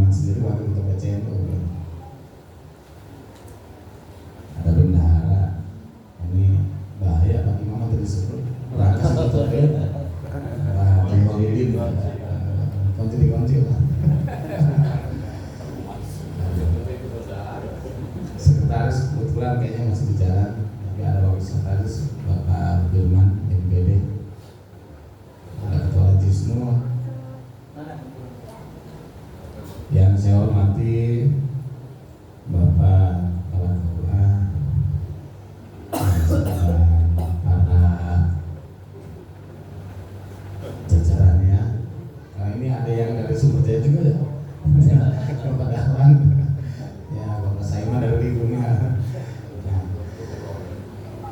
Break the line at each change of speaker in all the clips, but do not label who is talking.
Iman sendiri wakil ketua PCNU. Ada bendahara. Ini bahaya bagi Imam tadi disebut. Rangkas itu Jumolidin kunci lah. Sekretaris kebetulan kayaknya masih di jalan, tapi ada wakil sekretaris Bapak Firman MBD, ada Ketua Jisnu yang saya hormati Bapak Kepala KUA, para jajarannya. Nah, ini ada yang dari Sumber Jaya juga ya, Bapak Dahlan, ya Bapak Saiman dari Ligungnya,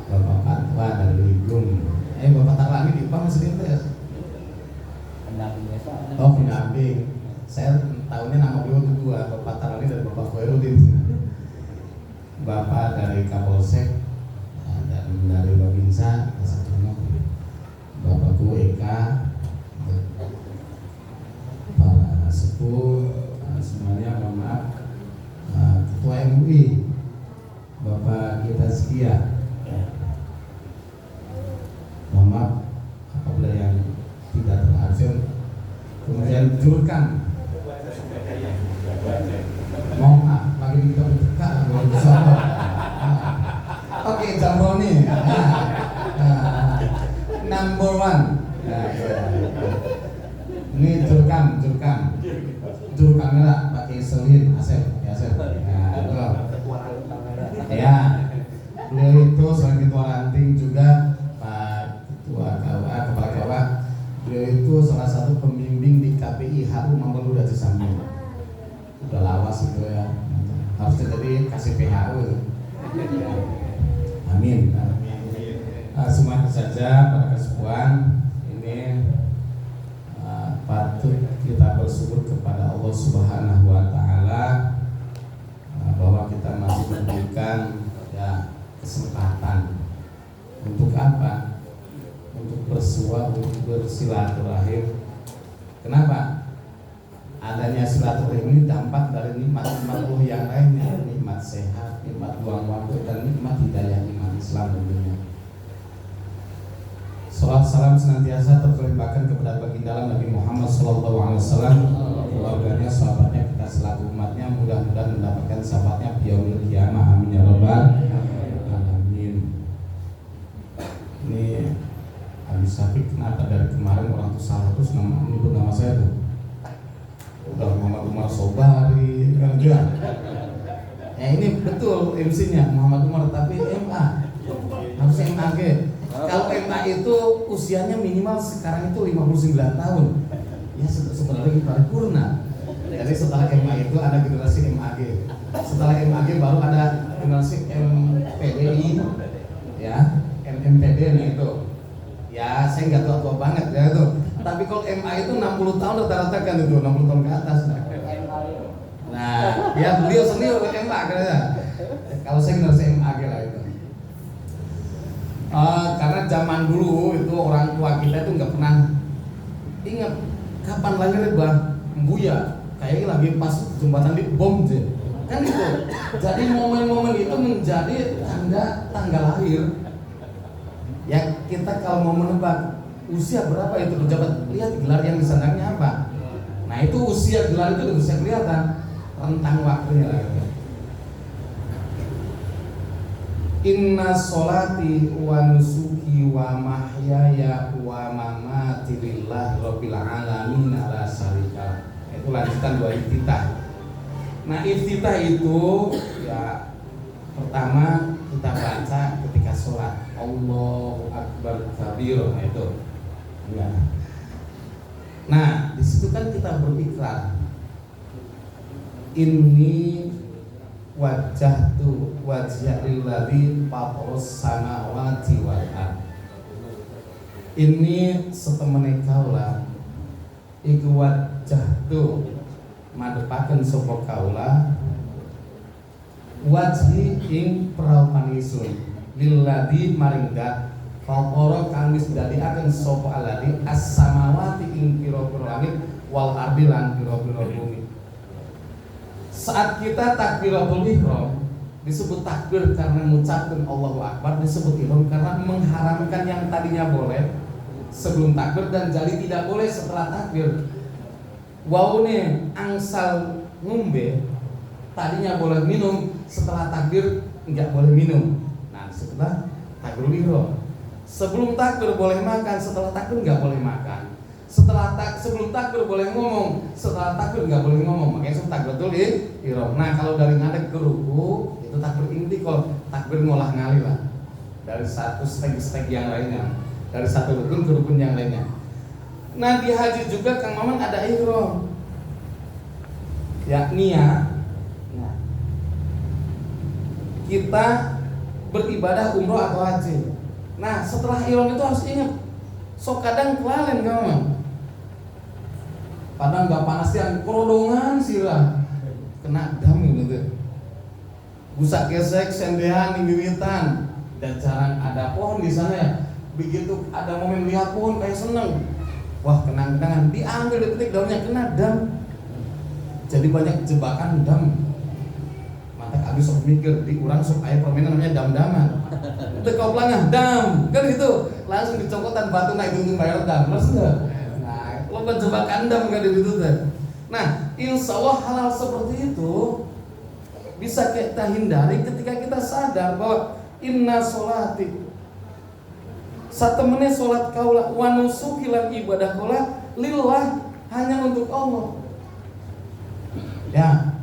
Bapak Fatwa dari Ligung. Bapak Tarlani di IPA masih dites. Oh, pendamping. Saya tahunya nama beliau itu dua, Bapak Tarlani dan Bapak Khairuddin. Bapak dari Kapolsek dan dari Babinsa, Bapakku Eka, para sepuh semuanya, mohon maaf, Ketua MUI Bapak kita sekia, mohon maaf apabila yang tidak terhasil. Kemudian Jurkan, mohon maaf lagi kita berdekat oke, Jamroni number one. Ini Jurkan merah pakai Selin Asep. Ya, beliau itu selain ketua ranting juga Pak Ketua KUA, Kepala KUA. Beliau itu salah satu pembimbing di KPI HU Mamelud Haji Samin. Udah lawas itu ya, harusnya jadi kasih PHU itu. Amin. Semua itu saja para kesepuan, ini patut kita bersyukur kepada Allah Subhanahu wa Ta'ala bahwa kita masih diberikan ya kesempatan untuk apa? Untuk bersilaturahim. Kenapa? Adanya silaturahim ini dampak dari nikmat-nikmat ruh yang lainnya, nikmat sehat, nikmat luang waktu, dan nikmat hidayah iman Islam tentunya. Salam salam senantiasa terlimpahkan kepada baginda Nabi Muhammad SAW, keluarganya, sahabatnya, kita selaku umatnya, mudah-mudahan mendapatkan syafaatnya yaumil qiyamah. Amin ya rabbal alamin. Ini Habis Syafiq, kenapa dari kemarin orang tuh salah terus nyebut nama saya tuh? Udah Muhammad Umar Sobari kan juga. Ini betul MC-nya Muhammad Umar, tapi MA harusnya MAG. Kalau MA itu usianya minimal sekarang itu 59 tahun. Ya sebenarnya paripurna. Jadi setelah MA itu ada generasi MAG. Setelah MAG baru ada generasi MPDI, ya MMPD itu. Ya saya nggak tua-tua banget ya itu. Tapi kalau MA itu 60 tahun rata-rata kan itu 60 tahun ke atas. Nah, ya beliau sendiri MA katanya. Kalau saya generasi MAG lah itu. Karena zaman dulu itu orang tua kita itu nggak pernah ingat kapan lahirnya Bah Buya, kayaknya lagi pas jembatan di bom sih. Kan itu. Jadi momen-momen itu menjadi tanda tanggal lahir. Ya kita kalau mau menebak usia berapa itu pejabat, lihat gelar yang disandangnya apa. Nah itu usia gelar itu udah bisa kelihatan rentang waktunya lah. Inna sholati wa nusuki wa mahyaya wa mamati lillahi rabbil alamin la syarika. Itu lanjutan dua iftitah. Nah iftitah itu ya pertama kita baca ketika sholat Allahu Akbar kabir. Nah itu ya. Nah di situ kan kita berikrar ini wajjahtu wajhilladzi fataras samawati wal ardh. Ini setemene kaula iku wajjahtu madepaken sapa kaula wajhi ing praopan ingsun lilladzi maring dat fatara kang wis dadiaken sapa alladzi as-samawati ing pira-pira langit wal ardi lan pira-pira bumi. Saat kita takbiratul ihram disebut takbir karena mengucapkan Allahu Akbar, disebut ihram karena mengharamkan yang tadinya boleh sebelum takbir dan jadi tidak boleh setelah takbir. Waune angsal ngombe tadinya boleh minum, setelah takbir enggak boleh minum. Nah, setelah takbir ihram. Sebelum takbir boleh makan, setelah takbir enggak boleh makan. Sebelum takbir boleh ngomong, setelah takbir nggak boleh ngomong. Makanya itu takbiratul ihram. Nah, kalau dari ngadeg ke ruku itu takbir inti, kalau takbir ngolah ngali lah. Dari satu steg yang lainnya, dari satu rukun ke rukun yang lainnya. Nah, di haji juga Kang Maman ada ihram. Yakni kita beribadah umroh atau haji. Nah, setelah ihram itu harus ingat, sok kadang kelalen Kang Maman. Padahal nggak panas yang kerodongan sirah, kena dam gitu. Busak gesek sendean di wiwitan dan jarang ada pohon di sana ya. Begitu ada momen lihat pohon kayak seneng, wah kenang-kenangan diambil detik daunnya kena dam. Jadi banyak jebakan dam. Mata abis sok mikir di urang sok aya permainan namanya dam-daman. Udah kau pelangah dam kan gitu, langsung dicokotan batu naik untuk bayar dam, terus enggak? Loba jebakan dam kan itu teh. Nah, insya Allah hal-hal seperti itu bisa kita hindari ketika kita sadar bahwa inna sholati satemene sholat kaula wa nusuki lan ibadah kaula lillah, hanya untuk Allah. Ya.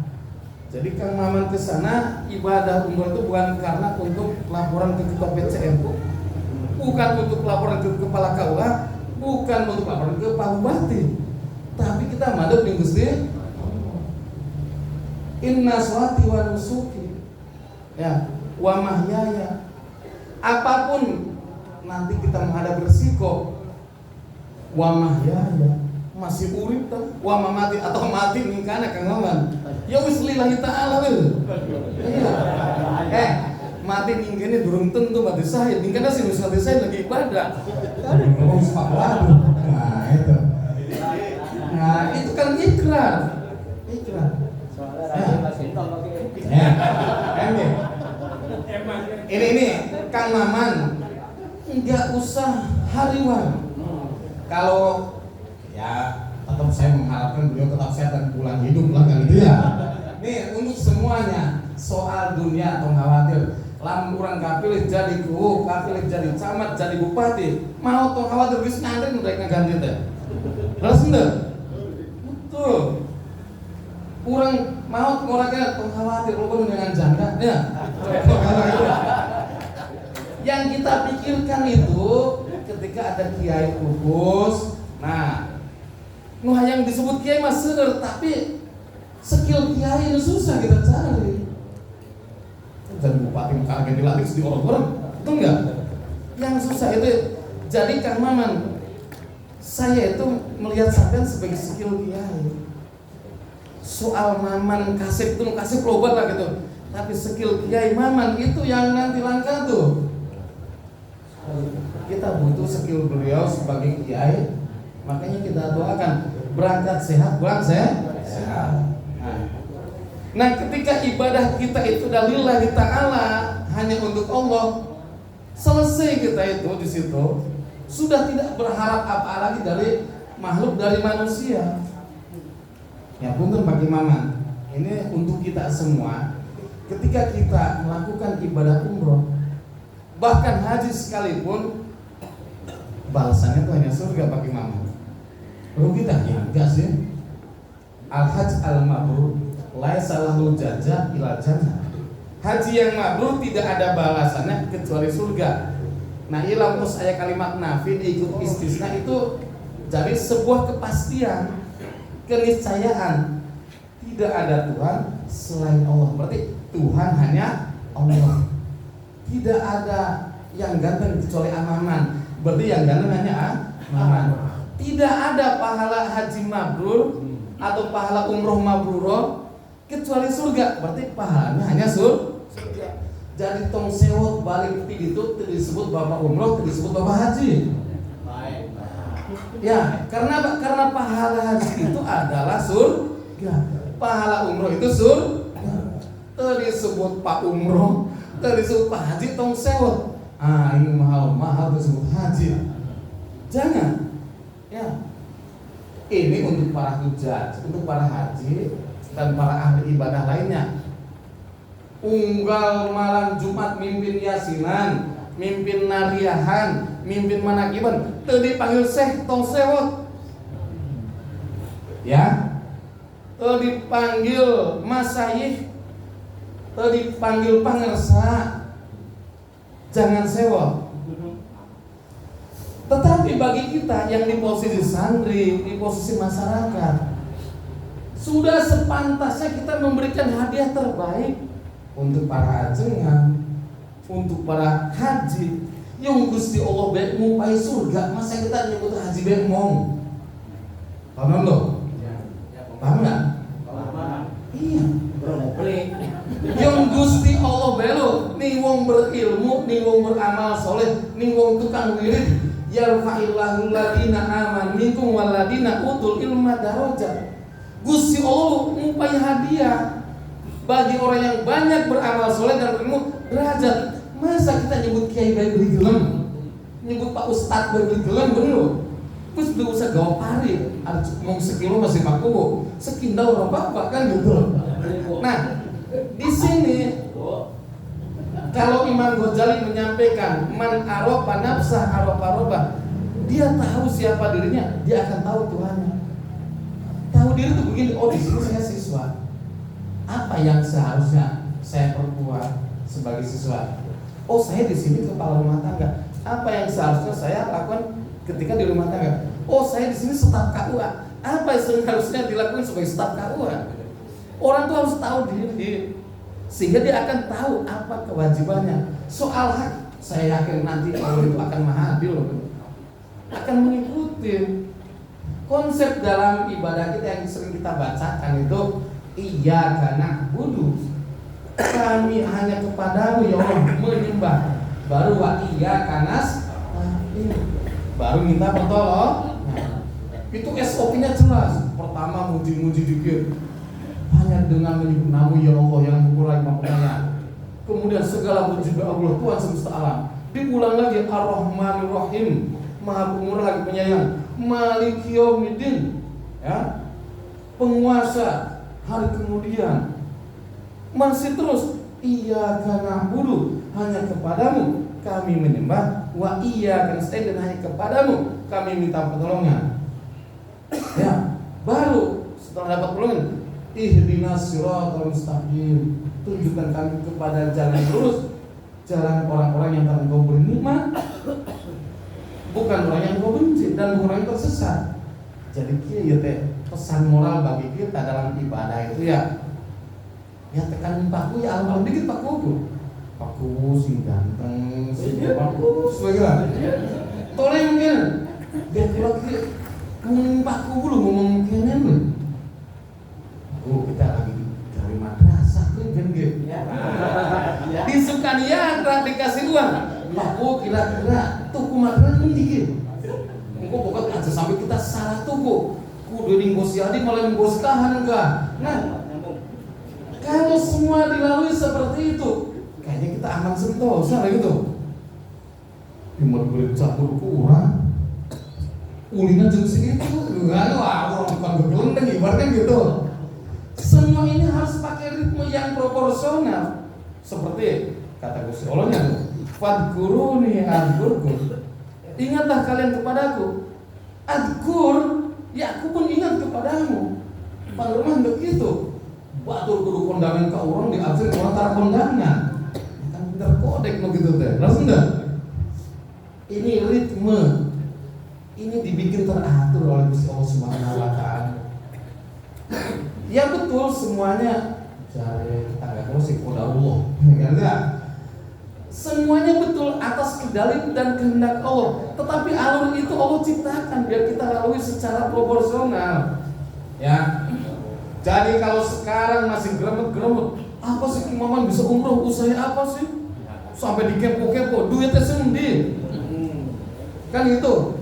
Jadi Kang Maman ke sana ibadah umroh itu bukan karena untuk laporan ke ketua PCM, bukan untuk laporan ke kepala kaula, bukan untuk laporan ke Pak Bupati, tapi kita madep ning Gusti. Inna sholati wa nusuki ya wa mahyaya, apapun nanti kita menghadap resiko, wa mahyaya masih urip kan, wa mamati atau mati mingkana Kang Maman ya wis lillahi ta'ala weh. Iya. Mati mingkene durung tentu mati syahid, mingkana sih wis mati syahid lagi ibadah. Ngomong sepak. Nah, itu. Nah, itu kan ikrar. Ikrar. Ya. Ini Kang Maman enggak usah hariwan. Kalau ya tetap saya mengharapkan beliau tetap sehat dan pulang hidup lah kan gitu ya. Nih untuk semuanya soal dunia atau khawatir, lamun urang kapilih jadi guru, kapilih jadi camat, jadi bupati, mau tong khawatir geus ngandeng mereka ganti teh. Terus enggak? Betul. Urang mau ngorake tong khawatir lu dengan janda ya. Yang kita pikirkan itu ketika ada kiai khusus, nah nu hayang disebut kiai mah seueur, tapi skill kiai itu susah kita cari. Jadi bupati mengkargen dilatih di orang-orang, itu enggak? Yang susah itu. Jadi Kang Maman, saya itu melihat sampean sebagai skill kiai. Soal Maman kasih itu kasih lobat lah gitu. Tapi skill kiai Maman itu yang nanti langka tuh. Kita butuh skill beliau sebagai kiai. Makanya kita doakan berangkat sehat, pulang sehat. Nah, ketika ibadah kita itu lillahi ta'ala, hanya untuk Allah, selesai kita itu di situ, sudah tidak berharap apa lagi dari makhluk, dari manusia. Ya punten Pak Maman, ini untuk kita semua. Ketika kita melakukan ibadah umroh, bahkan haji sekalipun, balasannya itu hanya surga Pak Maman. Rugi tak ya? Enggak sih. Al-hajj al-mabrur laisa lahu jazaa ila jannah. Haji yang mabrur tidak ada balasannya kecuali surga. Nah, ilam terus aya kalimat nafi ikut istisna itu jadi sebuah kepastian, keniscayaan. Tidak ada Tuhan selain Allah. Berarti Tuhan hanya Allah. Tidak ada yang ganteng kecuali Amaman. Berarti yang ganteng hanya Amaman. Tidak ada pahala haji mabrur atau pahala umroh mabruro kecuali surga. Berarti pahalanya hanya surga. Jadi tong sewot balik itu disebut bapak umroh, disebut bapak haji. Ya, karena pahala haji itu adalah surga. Pahala umroh itu surga. teu disebut Pak Umroh, teu disebut Pak Haji tong sewot. Ini mahal disebut haji. Jangan. Ya. Ini untuk para hujjaj, untuk para haji dan para ahli ibadah lainnya. Unggal malam Jumat mimpin yasinan, mimpin nariahan, mimpin manakiban, teu dipanggil syekh tong sewot. Ya. Teu dipanggil masyayikh, teu dipanggil pangersa. Jangan sewot. Tetapi bagi kita yang di posisi santri, di posisi masyarakat, sudah sepantasnya kita memberikan hadiah terbaik untuk para ajengan, untuk para haji yang Gusti Allah baik ngupai surga. Masa kita nyebut haji bemong? Paham lo? Paham nggak? Iya. Yang Gusti Allah belo nih wong berilmu, nih wong beramal soleh, nih wong tukang wirid. Yarfa'illahu ladina aman minkum waladina utul ilma darajat. Gusti Allah ngupai hadiah bagi orang yang banyak beramal soleh dan berilmu derajat. Masa kita nyebut kiai baik beli gelem, nyebut Pak Ustadz baik beli gelem bener. Terus udah usah gawa pari, ada mau sekilo masih paku, sekindau orang bapak kan gitu. Nah, di sini kalau Imam Ghazali menyampaikan man arofa nafsah arofa, dia tahu siapa dirinya, dia akan tahu Tuhannya. Tahu diri itu begini, oh di sini saya siswa. Apa yang seharusnya saya perbuat sebagai siswa? Oh saya di sini kepala rumah tangga. Apa yang seharusnya saya lakukan ketika di rumah tangga? Oh saya di sini staf KUA. Apa yang seharusnya dilakukan sebagai staf KUA? Orang tuh harus tahu diri, sehingga dia akan tahu apa kewajibannya. Soal hak, saya yakin nanti Allah itu akan maha adil, akan mengikuti konsep dalam ibadah kita yang sering kita bacakan itu iyyaka na'budu, kami hanya kepadamu ya Allah menyembah. Baru wa iyyaka nasta'in, baru minta pertolongan. Itu SOP-nya jelas. Pertama muji-muji dikit, hanya dengan menyebut nama ya Allah yang mengurangi maknanya. Kemudian segala puji bagi Allah Tuhan semesta alam. Diulang lagi Ar-Rahmanir Rahim, Maha Pemurah lagi penyayang, Maliki Yaumiddin, ya, penguasa hari kemudian. Masih terus iyyaka na'budu, hanya kepadamu kami menyembah, wa iyyaka nasta'in, dan hanya kepadamu kami minta pertolongan. Ya, baru setelah dapat pertolongan, ihdinas siratal mustaqim, tunjukkan kami kepada jalan lurus, jalan orang-orang yang akan Engkau beri nikmat, bukan orang yang Engkau benci dan bukan orang yang tersesat. Jadi kieu teh pesan moral bagi kita dalam ibadah itu ya tekan Pakku ya alam dikit Pakku sing ganteng, sing Pakku segala. Toleh mungkin biar kalau Pakku dulu ngomong kenen lho. Kita lagi dari madrasah kan gitu. Di Sukaniara dikasih uang. Pakku kira-kira tuku madrasah dikit. Engko pokoknya aja sampai kita salah tuku. Kudu negosiasi malah negosiahan enggak. Nah, kalau semua dilalui seperti itu, kayaknya kita aman sentosa gitu. Imut kulit campur kurang. Ulina jeung segitu, enggak orang bukan begelendeng ibaratnya gitu. Semua ini harus pakai ritme yang proporsional. Seperti kata Gusti Allah-nya, fadkuruni adkurkum. Ingatlah kalian kepadaku. Adkur, ya aku pun ingat kepadamu. Pangremah begitu. Batur kudu kondangan ke orang di absen orang tara kondangan. Kan pintar kodek begitu teh. Langsung dah. Ini ritme. Ini dibikin teratur oleh Gusti Allah Subhanahu wa taala. Ya betul semuanya cari tangga kursi Allah. Enggak. Semuanya betul atas kendali dan kehendak Allah. Tetapi alur itu Allah ciptakan biar kita lalui secara proporsional. Ya. Jadi kalau sekarang masih gremet-gremet, apa sih Kang Maman bisa umroh, usaha apa sih? Sampai dikepo-kepo, duitnya sendi. Kan gitu.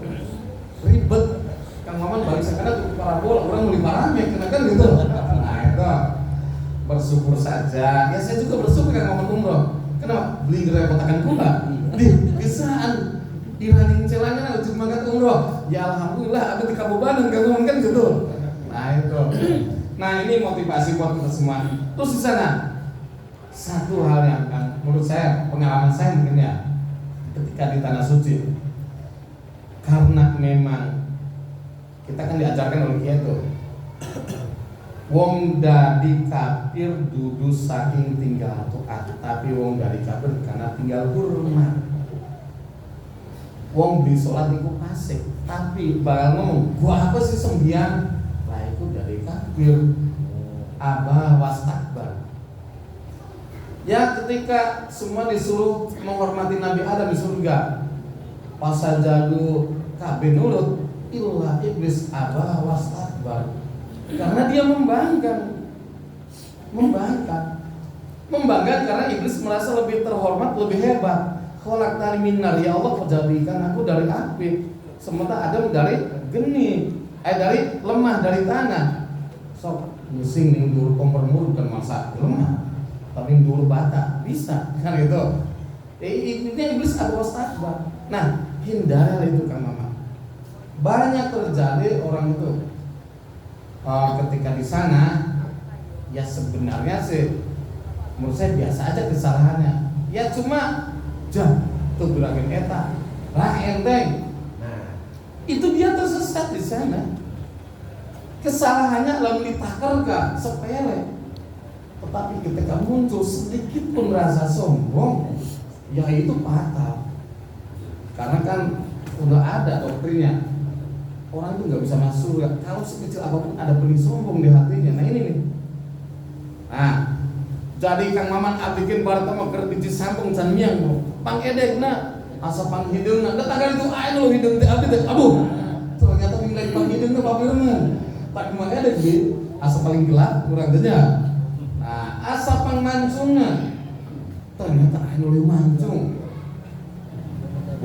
Ribet. Kang Maman balik sekarang tuh parabola, orang beli barangnya, kan gitu. Nah itu bersyukur saja. Ya saya juga bersyukur kan momen umroh. Kenapa? Beli ngerepotakan pula. Bisaan diraning celana ujung makan umroh. Ya alhamdulillah ada di Kabupaten gabungan kan gitu. Nah itu. Nah ini motivasi buat kita semua. Terus di sana satu hal yang kan menurut saya, pengalaman saya mungkin ya, ketika di tanah suci, karena memang kita kan diajarkan oleh Kiai itu, wong dadi kafir dudu saking tinggal taat, tapi wong dadi kafir karena tinggal hormat. Wong di sholat itu fasik, tapi bakal ngomong, gua apa sih sembian? Lah itu dari kafir. Abah wastakbar. Ya ketika semua disuruh menghormati Nabi Adam di surga, pasajadu kabeh nurut, illa iblis abah wastakbar. Karena dia membangkang karena iblis merasa lebih terhormat, lebih hebat. Khalaqtani min nar, ya Allah, kau jadikan aku dari api, sementara Adam dari geni, dari lemah, dari tanah. Sok musing ning dur kompor mur bukan masa lemah, tapi dur bata bisa kan gitu. Intinya iblis adalah wastakbar. Nah, hindari itu Kang Mama. Banyak terjadi orang itu ketika di sana, ya sebenarnya sih menurut saya biasa aja kesalahannya. Ya cuma tuh gerakin eta lah enteng. Nah, itu dia tersesat di sana. Kesalahannya lalu ditakarkan sepele, tetapi ketika muncul sedikit pun rasa sombong, ya itu fatal. Karena kan udah ada doktrinnya, orang itu nggak bisa masuk surga kalau sekecil apapun ada benih sombong di hatinya. Nah ini nih. Nah, jadi Kang Maman abikin bartama keur biji sampung can miang pang edekna asa pang hideungna da tanggal itu aya lo hideung teh abdi teh aduh ternyata nilai pang hideungna papirna tak mah edek ge asa paling gelap urang teh nya. Nah asa pang mancungna ternyata aya lo mancung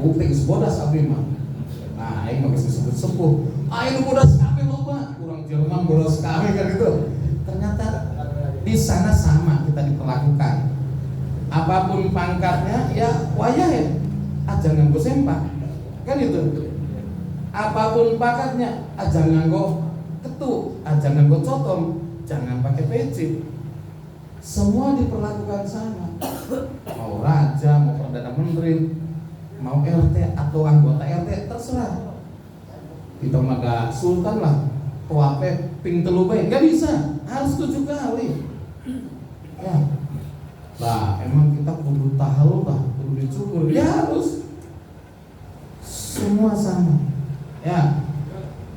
bukti geus bodas abdi mah. Nah aing mah geus disebut sepuh aya nu bodas kabeh loba urang Jerman bodas kabeh kan gitu. Ternyata di sana sama kita diperlakukan. Apapun pangkatnya, ya wayah aja nganggo sempak, kan itu. Apapun pangkatnya, aja nganggo ketu, aja nganggo cotom, jangan pakai peci. Semua diperlakukan sama. Mau raja, mau perdana menteri, mau RT atau anggota RT terserah. Kita mah sultan lah, tuape ping telu bae, nggak bisa, harus 7 kali. Ya, lah emang kita kudu tahu lah, kudu dicukur, ya harus semua sama, ya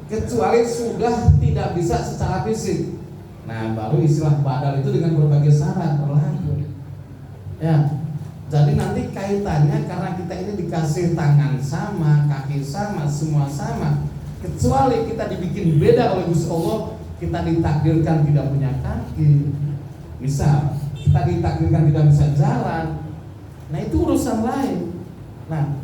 kecuali sudah tidak bisa secara fisik. Nah baru istilah badal itu dengan berbagai syarat berlaku. Ya, jadi nanti kaitannya karena kita ini dikasih tangan sama, kaki sama, semua sama. Kecuali kita dibikin beda oleh Gusti Allah, kita ditakdirkan tidak punya kaki. Misal kita ditakdirkan tidak bisa jalan, nah itu urusan lain. Nah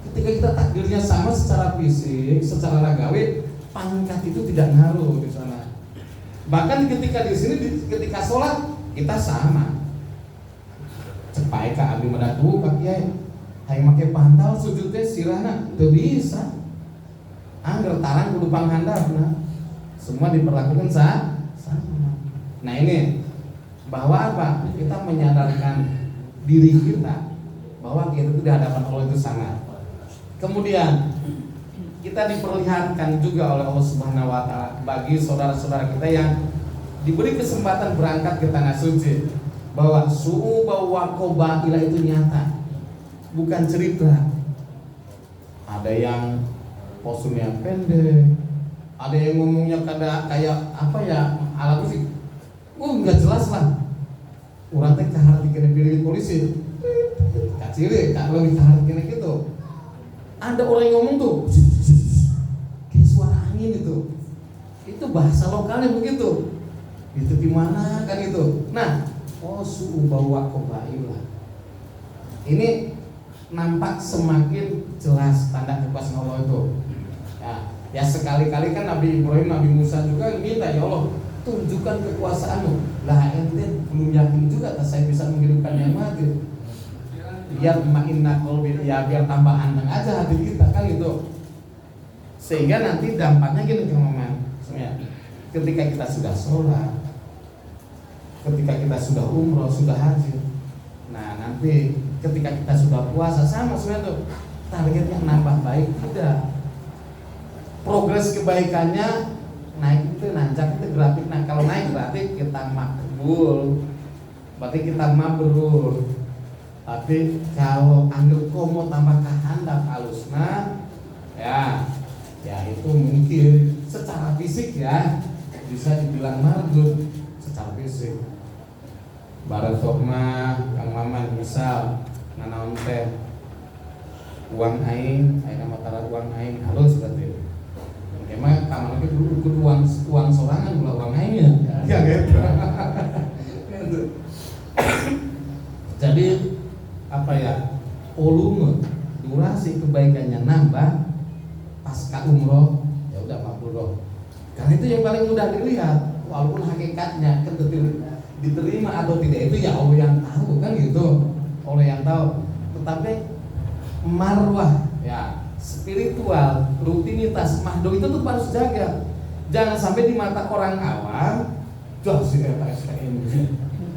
ketika kita takdirnya sama secara fisik, secara ragawi, pangkat itu tidak ngaruh di sana. Bahkan ketika di sini, ketika sholat kita sama. Cepai ka abdi medatu ka kiai, hayang make pantal sujud teh sirahna teu bisa. Angger tarang kudu panghandapna. Semua diperlakukan sama. Nah ini bahwa apa? Kita menyadarkan diri kita bahwa kita itu di hadapan Allah itu sangat. Kemudian kita diperlihatkan juga oleh Allah Subhanahu wa taala bagi saudara-saudara kita yang diberi kesempatan berangkat ke tanah suci bahwa su'u bahwa qabaila itu nyata, bukan cerita. Ada yang posturnya pendek, ada yang ngomongnya kayak apa ya, ala musik. Nggak jelas lah. Urang teh kahar dikene pilih polisi. Kacile, kak lebih kahar dikene gitu. Ada orang yang ngomong tuh, kayak suara angin itu. Itu bahasa lokalnya begitu. Itu gimana kan itu? Nah, su'u bawa qabaila. Ini nampak semakin jelas tanda kekuasaan Allah itu. Ya sekali-kali kan Nabi Ibrahim, Nabi Musa juga minta, ya Allah, tunjukkan kekuasaanmu. Lah ente belum yakin juga saya bisa menghidupkan yang mati. Biar ma'inna qalbi, ya biar tambah anteng aja hati kita kan gitu. Sehingga nanti dampaknya gini teman-teman. Ketika kita sudah sholat, ketika kita sudah umroh, sudah haji, nah nanti ketika kita sudah puasa sama sebenarnya tuh targetnya nambah baik tidak. Progres kebaikannya naik itu nanjak itu grafik. Nah kalau naik berarti kita makbul, berarti kita mabrur. Tapi kalau anggap komo tambah kehandap halusna, ya itu mungkin secara fisik ya bisa dibilang mardut secara fisik. Baratok mah Kang Maman misal nanaon teh uang aing matara uang aing halus berarti. Emang kamar itu dulu uang sorangan pula uang aingnya. Ya gitu. Jadi apa ya? Volume durasi kebaikannya nambah pasca umroh, ya udah makbul. Karena itu yang paling mudah dilihat, walaupun hakikatnya diterima atau tidak itu ya Allah yang tahu kan gitu. Allah yang tahu. Tetapi marwah ya spiritual, rutinitas mahdoh itu tuh harus jaga. Jangan sampai di mata orang awam, dah si SKM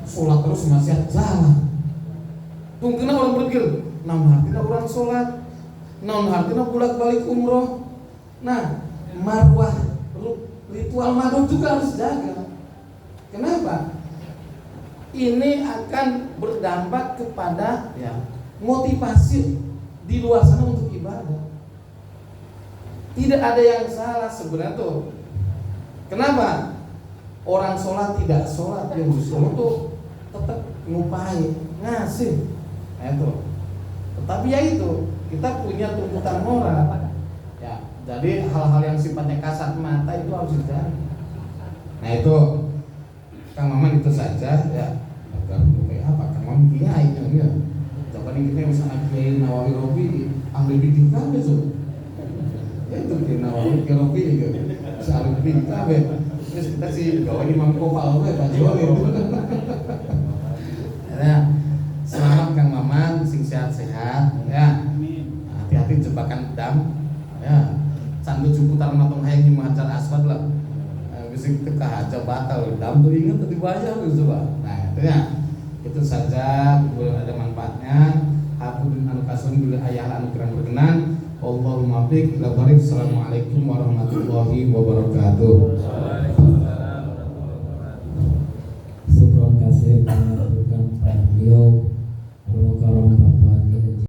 sholat terus masih jalan. Tungguin orang berpikir, artinya orang sholat, artinya bolak-balik umroh. Nah, marwah ritual mahdoh juga harus jaga. Kenapa? Ini akan berdampak kepada ya motivasi di luar sana untuk ibadah. Tidak ada yang salah sebenarnya tuh. Kenapa? Orang sholat tidak sholat yang sholat tuh tetap ngupain, ngasih. Nah itu. Tetapi ya itu kita punya tuntutan moral. Ya, jadi hal-hal yang sifatnya kasat mata itu harus dijaga. Nah itu Kang Maman itu saja ya. Kayak apa? Kang Maman kiai ya. Coba kita misalnya Kiai Nawawi Robi ahli bidik kabeh tuh. Ya itu Kiai Nawawi Robi gitu. Ahli bidik kabeh. Terus kita sih gawe Imam Kopal we Pak Jawa gitu. Nah, selamat Kang Maman, sing sehat-sehat ya. Hati-hati jebakan dam ya. Sandu putar matung hayang mahajar asfad lah. Bisa teka aja batal dam tuh inget tadi bayar gitu coba. Nah, itu saja, boleh ada manfaatnya. Aku bin Al-Qasim bila ayah anu kurang berkenan. Allahumma barik ila barik. Assalamualaikum warahmatullahi wabarakatuh.
Terima kasih mengaturkan beliau